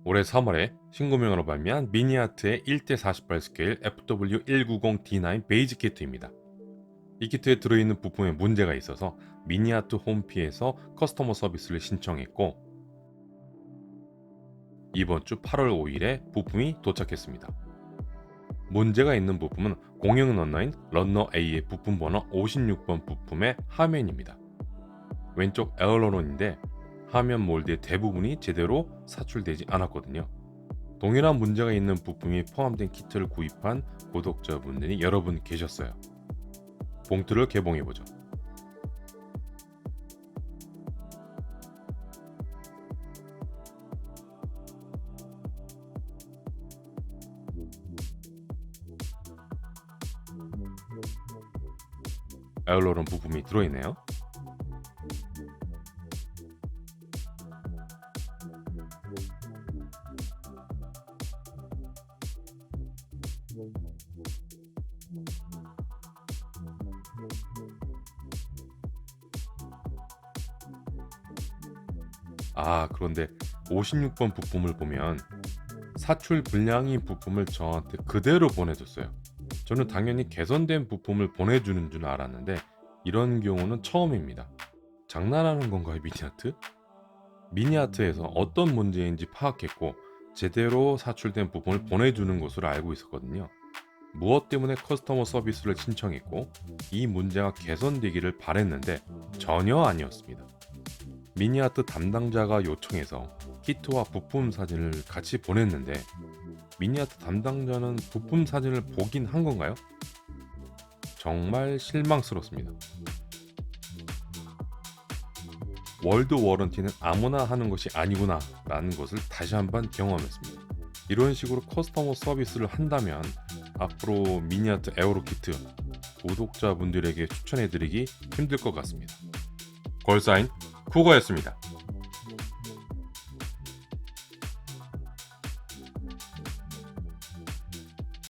올해 3월에 신구명으로 발매한 미니아트의 1:48 스케일 FW190D9 베이지 키트입니다. 이 키트에 들어있는 부품에 문제가 있어서 미니아트 홈피에서 커스터머 서비스를 신청했고 이번 주 8월 5일에 부품이 도착했습니다. 문제가 있는 부품은 공용 런너인 런너 A의 부품 번호 56번 부품의 하면입니다. 왼쪽 에어로론인데 하면 몰드의 대부분이 제대로 사출되지 않았거든요. 동일한 문제가 있는 부품이 포함된 키트를 구입한 구독자분들이 여러 분 계셨어요. 봉투를 개봉해보죠. 에어로론 부품이 들어있네요. 그런데 56번 부품을 보면 사출 불량인 부품을 저한테 그대로 보내줬어요. 저는 당연히 개선된 부품을 보내주는 줄 알았는데 이런 경우는 처음입니다. 장난하는 건가요, 미니아트? 미니아트에서 어떤 문제인지 파악했고 제대로 사출된 부품을 보내주는 것으로 알고 있었거든요. 무엇 때문에 커스터머 서비스를 신청했고 이 문제가 개선되기를 바랬는데 전혀 아니었습니다. 미니아트 담당자가 요청해서 키트와 부품 사진을 같이 보냈는데 미니아트 담당자는 부품 사진을 보긴 한 건가요? 정말 실망스럽습니다. 월드 워런티는 아무나 하는 것이 아니구나 라는 것을 다시 한번 경험했습니다. 이런 식으로 커스터머 서비스를 한다면 앞으로 미니아트 에어로 키트 구독자분들에게 추천해드리기 힘들 것 같습니다. 걸사인 쿠거였습니다.